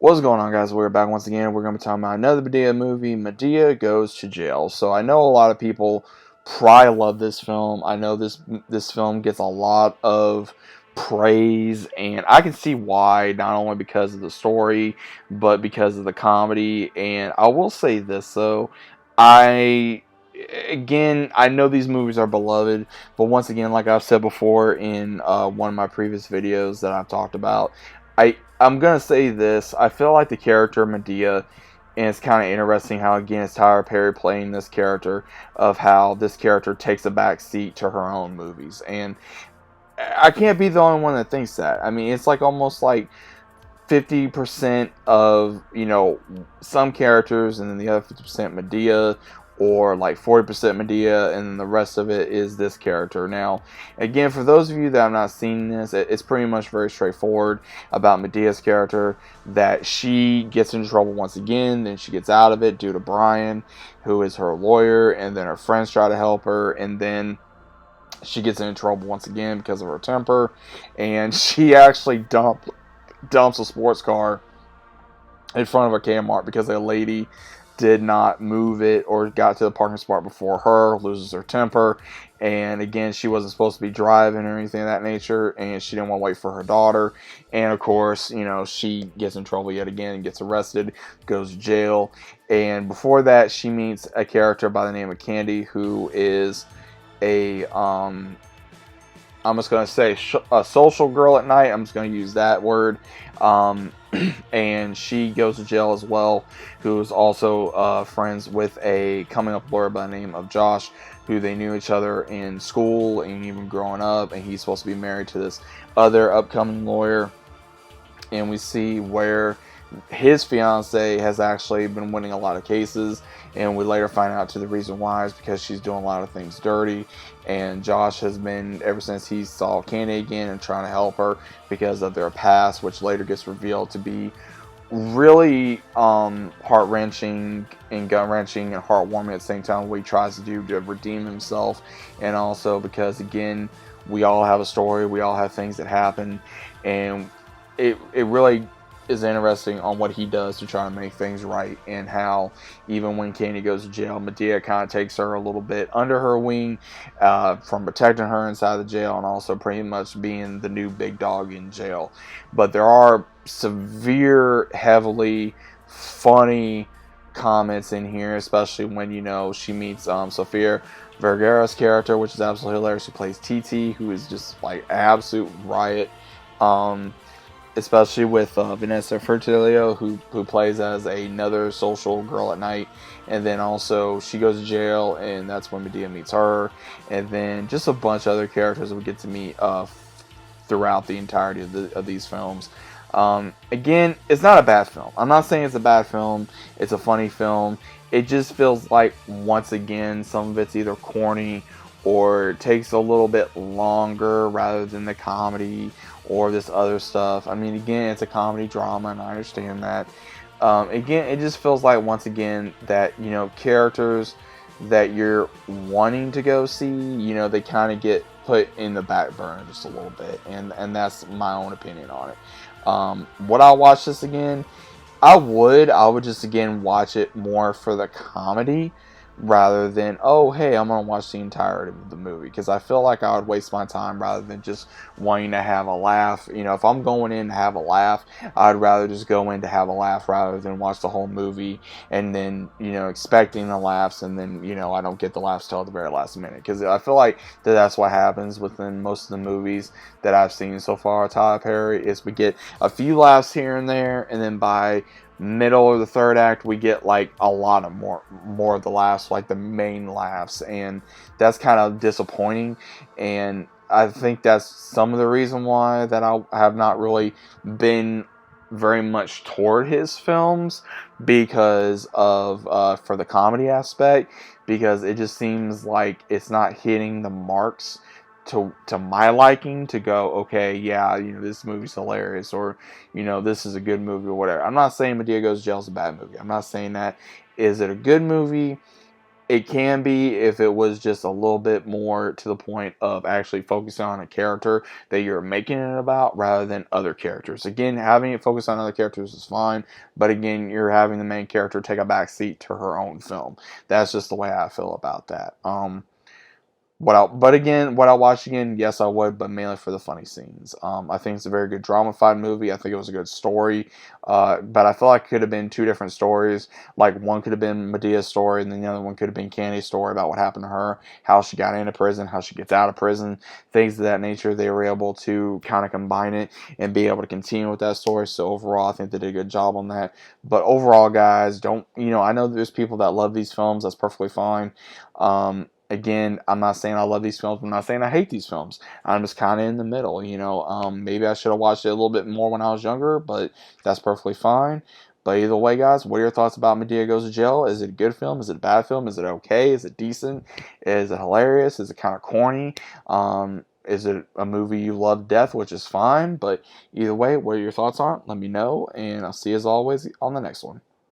What's going on, guys? We're back once again. We're going to be talking about another Madea movie, Madea Goes to Jail. So I know a lot of people probably love this film. I know this film gets a lot of praise, and I can see why, not only because of the story, but because of the comedy. And I will say this, though. I I know these movies are beloved, but once again, like I've said before in one of my previous videos that I've talked about, I'm gonna say this. I feel like the character Madea, and it's kind of interesting how again it's Tyler Perry playing this character, of how this character takes a back seat to her own movies, and I can't be the only one that thinks that. I mean, it's like almost like 50% of, some characters, and then the other 50% Madea, or like 40% Madea, and then the rest of it is this character. Now, again, for those of you that have not seen this, it's pretty much very straightforward about Medea's character, that she gets into trouble once again, then she gets out of it due to Brian, who is her lawyer, and then her friends try to help her, and then she gets into trouble once again because of her temper, and she actually dumps a sports car in front of a Kmart because a lady did not move it or got to the parking spot before her, loses her temper, and again, she wasn't supposed to be driving or anything of that nature, and she didn't want to wait for her daughter, and of course, she gets in trouble yet again and gets arrested, goes to jail, and before that, she meets a character by the name of Candy, who is a I'm just going to say a social girl at night. I'm just going to use that word. And she goes to jail as well, who's also friends with a coming up lawyer by the name of Josh, who they knew each other in school and even growing up, and he's supposed to be married to this other upcoming lawyer. And we see where his fiance has actually been winning a lot of cases, and we later find out to the reason why is because she's doing a lot of things dirty, and Josh has been, ever since he saw Candy again, and trying to help her because of their past, which later gets revealed to be really heart-wrenching and gut-wrenching and heartwarming at the same time, what he tries to do to redeem himself, and also because, again, we all have a story, we all have things that happen, and it really is interesting on what he does to try to make things right, and how even when Candy goes to jail, Madea kind of takes her a little bit under her wing, from protecting her inside the jail, and also pretty much being the new big dog in jail. But there are severe, heavily funny comments in here, especially when she meets Sofia Vergara's character, which is absolutely hilarious, who plays TT, who is just like absolute riot. Especially with Vanessa Fertilio, who plays as another social girl at night, and then also she goes to jail, and that's when Madea meets her, and then just a bunch of other characters that we get to meet throughout the entirety of these films. Again, it's not a bad film. I'm not saying it's a bad film. It's a funny film. It just feels like, once again, some of it's either corny or takes a little bit longer rather than the comedy or this other stuff. I mean, again, it's a comedy drama, and I understand that. Again, it just feels like, once again, that, characters that you're wanting to go see, they kind of get put in the back burner just a little bit, and that's my own opinion on it. Would I watch this again? I would just, again, watch it more for the comedy, rather than, oh, hey, I'm going to watch the entirety of the movie, because I feel like I would waste my time rather than just wanting to have a laugh. If I'm going in to have a laugh, I'd rather just go in to have a laugh rather than watch the whole movie and then, expecting the laughs, and then, I don't get the laughs till the very last minute, because I feel like that's what happens within most of the movies that I've seen so far. Tyler Perry, is we get a few laughs here and there, and then by middle of the third act we get like a lot of more of the laughs, like the main laughs, and that's kind of disappointing. And I think that's some of the reason why that I have not really been very much toward his films, because of for the comedy aspect, because it just seems like it's not hitting the marks to my liking, to go, okay, yeah, this movie's hilarious, or this is a good movie, or whatever. I'm not saying Madea Goes to Jail is a bad movie. I'm not saying that. Is it a good movie? It can be if it was just a little bit more to the point of actually focusing on a character that you're making it about rather than other characters. Again, having it focus on other characters is fine, but again, you're having the main character take a back seat to her own film. That's just the way I feel about that. Would I watch again? Yes, I would, but mainly for the funny scenes. I think it's a very good drama-fied movie. I think it was a good story, but I feel like it could have been two different stories. Like one could have been Medea's story, and then the other one could have been Candy's story about what happened to her, how she got into prison, how she gets out of prison, things of that nature. They were able to kind of combine it and be able to continue with that story. So overall, I think they did a good job on that. But overall, guys, don't I know there's people that love these films. That's perfectly fine. Again, I'm not saying I love these films. I'm not saying I hate these films. I'm just kind of in the middle, Maybe I should have watched it a little bit more when I was younger, but that's perfectly fine. But either way, guys, what are your thoughts about Madea Goes to Jail? Is it a good film? Is it a bad film? Is it okay? Is it decent? Is it hilarious? Is it kind of corny? Is it a movie you love to death, which is fine? But either way, what are your thoughts on it? Let me know, and I'll see you as always on the next one.